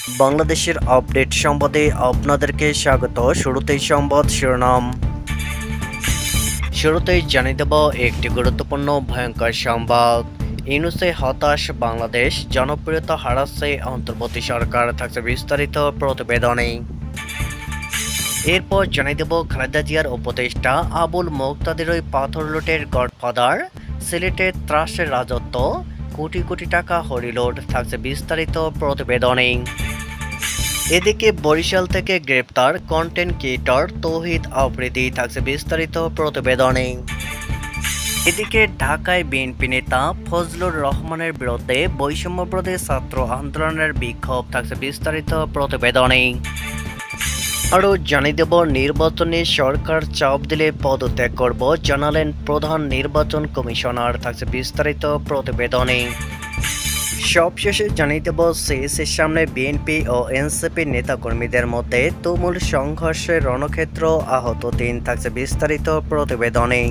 বাংলাদেশের আপডেট সংবাদে আপনাদেরকে স্বাগত। শুরুতেই সংবাদ শিরোনাম। শুরুতেই জানিয়ে দেব একটি গুরুত্বপূর্ণ ভয়ঙ্কর সংবাদ। ইউনূসে হতাশ বাংলাদেশ, জনপ্রিয়তা হারাচ্ছে অন্তর্বর্তী সরকার, থাকছে বিস্তারিত প্রতিবেদনে। এরপর জানিয়ে দেব খালেদা জিয়ার উপদেষ্টা আবুল মোক্তাদির ওই পাথর লুটের গডফাদার, সিলেটের ত্রাসের রাজত্ব, কোটি কোটি টাকা হরিলুট, থাকছে বিস্তারিত প্রতিবেদনে। এদিকে বরিশাল থেকে গ্রেপ্তার কন্টেন্ট ক্রিয়েটর তৌহিদ আফ্রিদি, থাকছে বিস্তারিত প্রতিবেদনে। এদিকে ঢাকায় বিএনপি নেতা ফজলুর রহমানের বিরুদ্ধে বৈষম্যবিরোধী ছাত্র আন্দোলনের বিক্ষোভ, থাকছে বিস্তারিত প্রতিবেদনে। আরও জানিয়ে দেব নির্বাচনে সরকার চাপ দিলে পদত্যাগ করব জানালেন প্রধান নির্বাচন কমিশনার, থাকছে বিস্তারিত প্রতিবেদনে। সবশেষে জানিয়ে দেব সিএসির সামনে বিএনপি ও এনসিপি নেতাকর্মীদের মধ্যে তুমুল সংঘর্ষে রণক্ষেত্র, আহত ৩, থাকছে বিস্তারিত প্রতিবেদনে।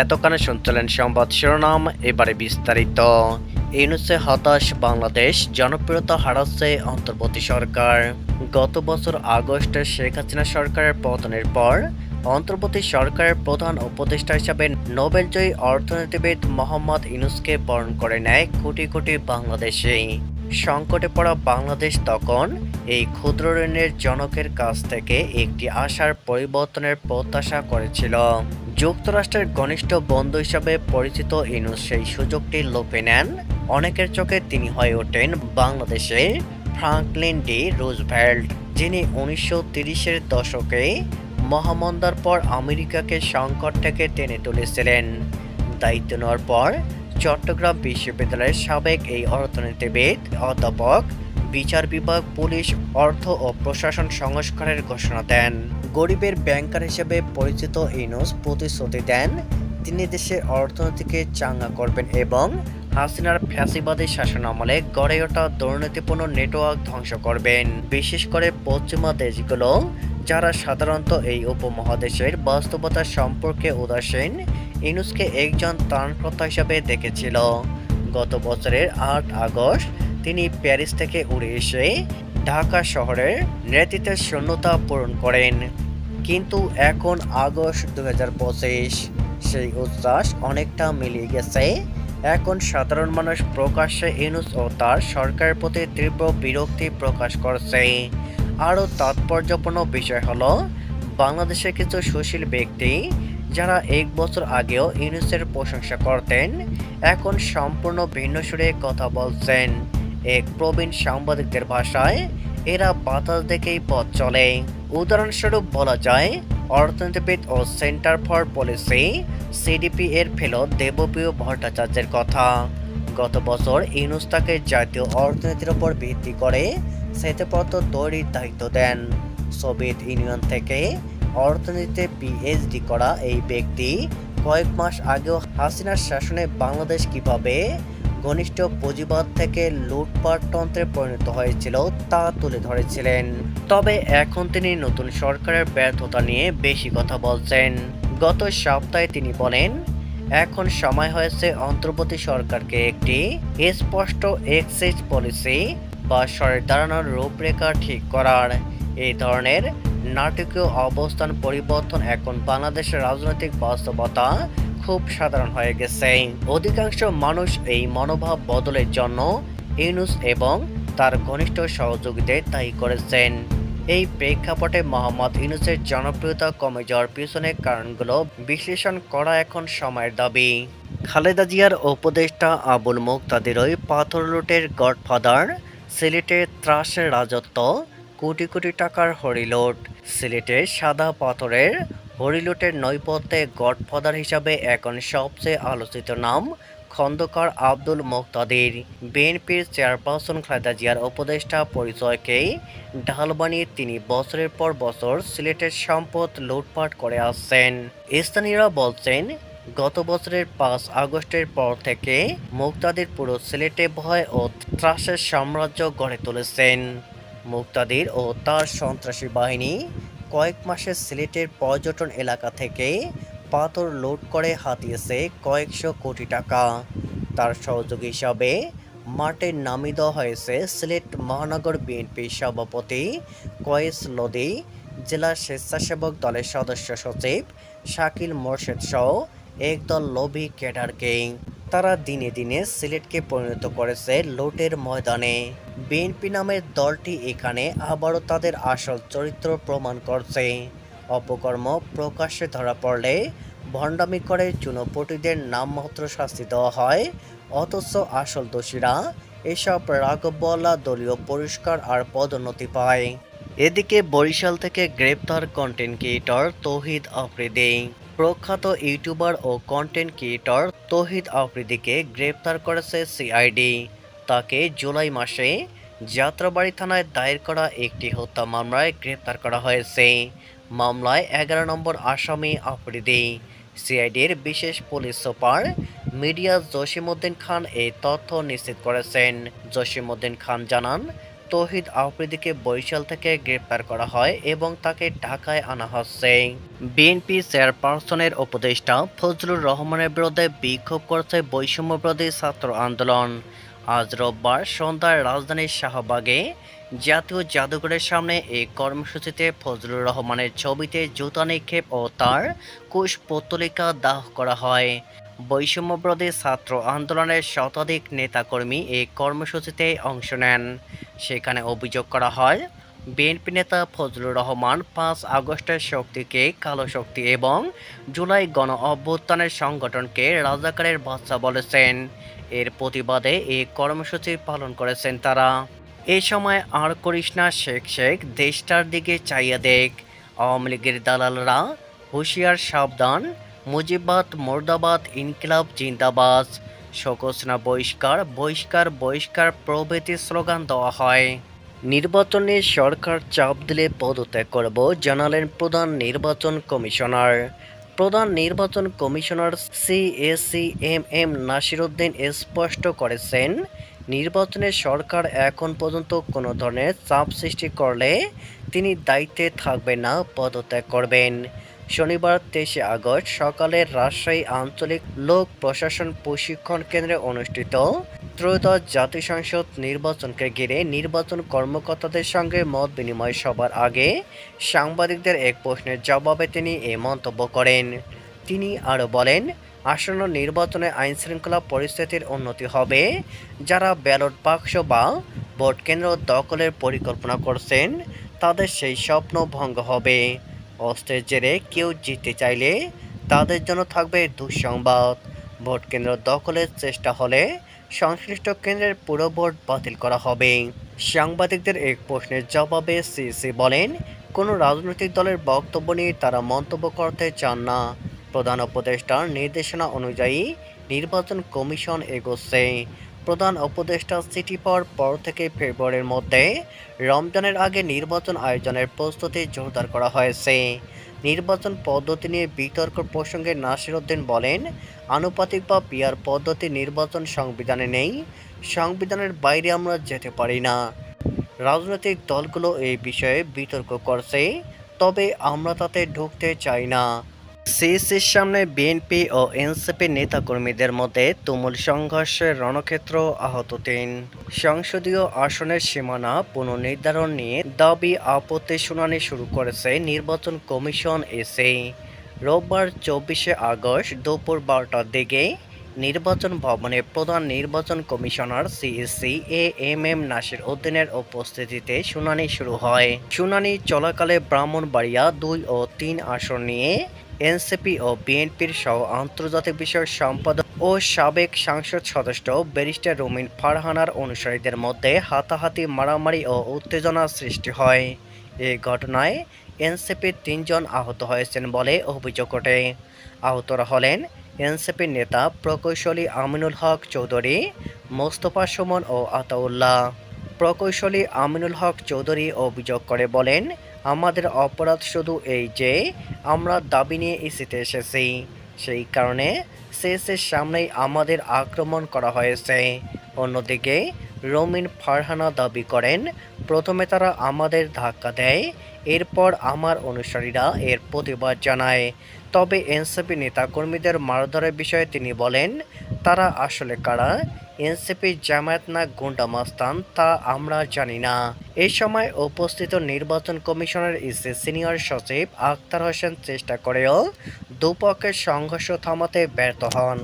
এতক্ষণে শুনছিলেন সংবাদ শিরোনাম, এবারে বিস্তারিত। ইউনূসে হতাশ বাংলাদেশ, জনপ্রিয়তা হারাচ্ছে অন্তর্বর্তী সরকার। গত বছর আগস্টে শেখ হাসিনা সরকারের পতনের পর অন্তর্বর্তী সরকারের প্রধান উপদেষ্টা হিসাবে নোবেলজয়ী অর্থনীতিবিদ মোহাম্মদ ইউনূসকে বরণ করে নেয় কোটি কোটি বাংলাদেশি। সংকটে পড়া বাংলাদেশ তখন এই ক্ষুদ্র ঋণের জনকের কাছ থেকে একটি আশার পরিবর্তনের প্রত্যাশা করেছিল। যুক্তরাষ্ট্রের ঘনিষ্ঠ বন্ধু হিসাবে পরিচিত ইউনূস সেই সুযোগটি লোপে নেন। অনেকের চোখে তিনি হয়ে ওঠেন বাংলাদেশের ফ্রাঙ্কলিন ডি রুজভেল্ট, যিনি 1930-এর দশকে মহামন্দার পর আমেরিকাকে সংকট থেকে টেনে তুলেছিলেন। দায়িত্ব নেওয়ার পর চট্টগ্রাম বিশ্ববিদ্যালয়ের সাবেক এই অর্থনীতিবিদ, অধ্যাপক, বিচার বিভাগ, পুলিশ, অর্থ ও প্রশাসন সংস্কারের ঘোষণা দেন। গরিবের ব্যাংকার হিসেবে পরিচিত ইউনূস প্রতিশ্রুতি দেন তিনি দেশের অর্থনীতিকে চাঙ্গা করবেন এবং হাসিনার ফ্যাসিবাদী শাসনামলে গড়ে ওঠা দুর্নীতিপূর্ণ নেটওয়ার্ক ধ্বংস করবেন। বিশেষ করে পশ্চিমা দেশগুলো, যারা সাধারণত এই উপমহাদেশের বাস্তবতা সম্পর্কে উদাসীন, ইউনূসকে একজন ত্রাণকর্তা হিসাবে দেখেছিল। গত বছরের 8 আগস্ট তিনি প্যারিস থেকে উড়ে এসে ঢাকা শহরের নেতৃত্বের শূন্যতা পূরণ করেন। কিন্তু এখন আগস্ট 2025, সেই উচ্ছ্বাস অনেকটা মিলিয়ে গেছে। এখন সাধারণ মানুষ প্রকাশ্যে ইউনূস ও তার সরকারের প্রতি তীব্র বিরক্তি প্রকাশ করছে। আরও তাৎপর্যপূর্ণ বিষয় হলো, বাংলাদেশের কিছু সুশীল ব্যক্তি যারা 1 বছর আগেও ইউনূসের প্রশংসা করতেন, এখন সম্পূর্ণ ভিন্ন সুরে কথা বলছেন। এক প্রবীণ সাংবাদিকদের ভাষায়, এরা বাতাস দেখেই পথ চলে। উদাহরণস্বরূপ বলা যায়, অর্থনীতিবিদ ও সেন্টার ফর পলিসি সিডিপি এর ফেলো দেবপ্রিয় ভট্টাচার্যের কথা। গত বছর ইউনূস তাকে জাতীয় অর্থনীতির উপর ভিত্তি করে শ্বেতপত্র তৈরির দায়িত্ব দেন। সোভিয়েত ইউনিয়ন থেকে অর্থনীতিতে পিএইচডি করা এই ব্যক্তি কয়েক মাস আগেও হাসিনার শাসনে বাংলাদেশ কিভাবে ঘনিষ্ঠ পুঁজিবাদ থেকে লুটপাটতন্ত্রে পরিণত হয়েছিল তা তুলে ধরেছিলেন। তবে এখন তিনি নতুন সরকারের ব্যর্থতা নিয়ে বেশি কথা বলছেন। গত সপ্তাহে তিনি বলেন, এখন সময় হয়েছে অন্তর্বর্তী সরকারকে একটি স্পষ্ট এক্সিট পলিসি বা সরে দাঁড়ানোর রূপরেখা ঠিক করার। এই ধরনের নাটকীয় অবস্থান পরিবর্তন এখন বাংলাদেশের রাজনৈতিক বাস্তবতা খুব সাধারণ হয়ে গেছে। অধিকাংশ মানুষ এই মনোভাব বদলের জন্য ইউনূস এবং তার ঘনিষ্ঠ সহযোগীদের দায়ী করেছেন। এই প্রেক্ষাপটে মোহাম্মদ ইউনূসের জনপ্রিয়তা কমে যাওয়ার পিছনে কারণগুলো বিশ্লেষণ করা এখন সময়ের দাবি। খালেদা জিয়ার উপদেষ্টা আবুল মোক্তাদির ওই পাথর লুটের গডফাদার, সিলেটের ত্রাসের রাজত্ব, কোটি কোটি টাকার হরিলুট। সিলেটের সাদা পাথরের হরিলুটের নৈপথ্যে গডফাদার হিসাবে এখন সবচেয়ে আলোচিত নাম খন্দকার আবদুল মোক্তাদির। বিএনপির চেয়ারপারসন খালেদা জিয়ার উপদেষ্টা পরিচয়কেই ঢাল বানিয়ে তিনি বছরের পর বছর সিলেটের সম্পদ লুটপাট করে আসছেন। স্থানীয়রা বলছেন, গত বছরের 5 আগস্টের পর থেকে মোক্তাদির পুরো সিলেটে ভয় ও ত্রাসের সাম্রাজ্য গড়ে তুলেছেন। মোক্তাদির ও তার সন্ত্রাসী বাহিনী কয়েক মাসে সিলেটের পর্যটন এলাকা থেকে পাথর লুট করে হাতিয়েছে কয়েকশো কোটি টাকা। তার সহযোগী হিসাবে মাঠে নামিয়ে দেওয়া হয়েছে সিলেট মহানগর বিএনপির সভাপতি কয়েস লোদি, জেলা স্বেচ্ছাসেবক দলের সদস্য সচিব শাকিল মোরশেদ সহ একদল লোভী ক্যাডারকে। তারা দিনে দিনে সিলেটকে পরিণত করেছে লুটের ময়দানে। বিএনপি নামের দলটি এখানে আবারও তাদের আসল চরিত্র প্রমাণ করছে। অপকর্ম প্রকাশ্যে ধরা পড়লে ভণ্ডামি করে চুনোপুটিদের নামমাত্র শাস্তি দেওয়া হয়, অথচ আসল দোষীরা এসব রাঘবওয়ালা দলীয় পুরস্কার আর পদোন্নতি পায়। এদিকে বরিশাল থেকে গ্রেপ্তার কন্টেন্ট ক্রিয়েটর তৌহিদ আফ্রিদি। প্রখ্যাত ইউটিউবার ও কন্টেন্ট ক্রিয়েটর তৌহিদ আফ্রিদিকে গ্রেপ্তার করেছে সিআইডি। তাকে জুলাই মাসে যাত্রাবাড়ি থানায় দায়ের করা একটি হত্যা মামলায় গ্রেপ্তার করা হয়েছে। মামলায় 11 নম্বর আসামি আফ্রিদি। সিআইডির বিশেষ পুলিশ সুপার মিডিয়া জসিমউদ্দিন খান এই তথ্য নিশ্চিত করেছেন। জসিমউদ্দিন খান জানান, তৌহিদ আফ্রিদিকে বরিশাল থেকে গ্রেপ্তার করা হয় এবং তাকে ঢাকায় আনা হচ্ছে। বিএনপি চেয়ারপারসনের উপদেষ্টা ফজলুর রহমানের বিরুদ্ধে বিক্ষোভ করছে বৈষম্যবিরোধী ছাত্র আন্দোলন। আজ রোববার সন্ধ্যায় রাজধানীর শাহবাগে জাতীয় জাদুঘরের সামনে এই কর্মসূচিতে ফজলুর রহমানের ছবিতে জুতা নিক্ষেপ ও তার কুশপুত্তলিকা দাহ করা হয়। বৈষম্যবিরোধী ছাত্র আন্দোলনের শতাধিক নেতাকর্মী এই কর্মসূচিতে অংশ নেন। সেখানে অভিযোগ করা হয়, বিএনপি নেতা ফজলুর রহমান 5 আগস্টের শক্তিকে কালো শক্তি এবং জুলাই গণ অভ্যুত্থানের সংগঠনকে রাজাকারের বাচ্চা বলেছেন। এর প্রতিবাদে এই কর্মসূচি পালন করেছেন তারা। এ সময় আর করিস না শেখ দেশটার দিকে চাইয়া দেখ, আওয়ামী লীগের দালালরা হুঁশিয়ার সাবধান, মুজিবাদ মুর্দাবাদ, ইনকিলাব জিন্দাবাদ, শোকসনা বহিষ্কার বহিষ্কার বহিষ্কার প্রভৃতি স্লোগান দেওয়া হয়। নির্বাচনে সরকার চাপ দিলে পদত্যাগ করব জানালেন প্রধান নির্বাচন কমিশনার। প্রধান নির্বাচন কমিশনার CAC নাসির উদ্দিন স্পষ্ট করেছেন, নির্বাচনে সরকার এখন পর্যন্ত কোনো ধরনের চাপ সৃষ্টি করলে তিনি দায়িত্বে থাকবেন না, পদত্যাগ করবেন। শনিবার 23 আগস্ট সকালে রাজশাহী আঞ্চলিক লোক প্রশাসন প্রশিক্ষণ কেন্দ্রে অনুষ্ঠিত ত্রয়োদশ জাতীয় সংসদ নির্বাচনকে ঘিরে নির্বাচন কর্মকর্তাদের সঙ্গে মত বিনিময় সভার আগে সাংবাদিকদের এক প্রশ্নের জবাবে তিনি এ মন্তব্য করেন। তিনি আরও বলেন, আসন্ন নির্বাচনে আইনশৃঙ্খলা পরিস্থিতির উন্নতি হবে। যারা ব্যালট বাক্স বা ভোট কেন্দ্র দখলের পরিকল্পনা করছেন তাদের সেই স্বপ্ন ভঙ্গ হবে। অস্ত্রের জেরে কেউ জিততে চাইলে তাদের জন্য থাকবে দুঃসংবাদ। ভোট কেন্দ্র দখলের চেষ্টা হলে সংশ্লিষ্ট কেন্দ্রের পুরো ভোট বাতিল করা হবে। সাংবাদিকদের এক প্রশ্নের জবাবে সিসি বলেন, কোনো রাজনৈতিক দলের বক্তব্য নিয়ে তারা মন্তব্য করতে চান না। প্রধান উপদেষ্টার নির্দেশনা অনুযায়ী নির্বাচন কমিশন এগোচ্ছে। প্রধান উপদেষ্টা চিঠি পাওয়ার পর থেকে ফেব্রুয়ারির মধ্যে রমজানের আগে নির্বাচন আয়োজনের প্রস্তুতি জোরদার করা হয়েছে। নির্বাচন পদ্ধতি নিয়ে বিতর্ক প্রসঙ্গে নাসির উদ্দিন বলেন, আনুপাতিক বা পিআর পদ্ধতি নির্বাচন সংবিধানে নেই। সংবিধানের বাইরে আমরা যেতে পারি না। রাজনৈতিক দলগুলো এই বিষয়ে বিতর্ক করছে, তবে আমরা তাতে ঢুকতে চাই না। সিইসির সামনে বিএনপি ও এনসিপি নেতাকর্মীদের মধ্যে তুমুল সংঘর্ষের রণক্ষেত্র, আহত 3। সংসদীয় আসনের সীমানা পুনর্নির্ধারণ নিয়ে দাবি আপত্তি শুনানি শুরু করেছে নির্বাচন কমিশন এসে। রোববার 24 আগস্ট দুপুর 12টার দিকে নির্বাচন ভবনে প্রধান নির্বাচন কমিশনার সিইসি নাসির উদ্দিনের উপস্থিতিতে শুনানি শুরু হয়। শুনানি চলাকালে ব্রাহ্মণবাড়িয়া 2 ও 3 আসন নিয়ে এনসিপি ও বিএনপির সহ আন্তর্জাতিক বিষয়ক সম্পাদক ও সাবেক সংসদ সদস্য ব্যারিস্টার রুমিন ফারহানার অনুসারীদের মধ্যে হাতাহাতি, মারামারি ও উত্তেজনা সৃষ্টি হয়। এই ঘটনায় এনসিপির 3 জন আহত হয়েছেন বলে অভিযোগ ওঠে। আহতরা হলেন এনসিপির নেতা প্রকৌশলী আমিনুল হক চৌধুরী, মোস্তফা সুমন ও আতাউল্লাহ। প্রকৌশলী আমিনুল হক চৌধুরী অভিযোগ করে বলেন, আমাদের অপরাধ শুধু এই যে আমরা দাবি নিয়ে ইসিতে এসেছি, সেই কারণে সিইসির সামনেই আমাদের আক্রমণ করা হয়েছে। অন্যদিকে রুমিন ফারহানা দাবি করেন, প্রথমে তারা আমাদের ধাক্কা দেয়, এরপর আমার অনুসারীরা এর প্রতিবাদ জানায়। তবে এনসিপি নেতাকর্মীদের মারধরের বিষয়ে তিনি বলেন, তারা আসলে কারা? এনসিপি জামায়াত না গুন্ডা মাস্তান তা আমরা জানি না। এই সময় উপস্থিত নির্বাচন কমিশনের সিনিয়র সচিব আখতার হোসেন চেষ্টা করেও দুপক্ষের সংঘর্ষ থামাতে ব্যর্থ হন।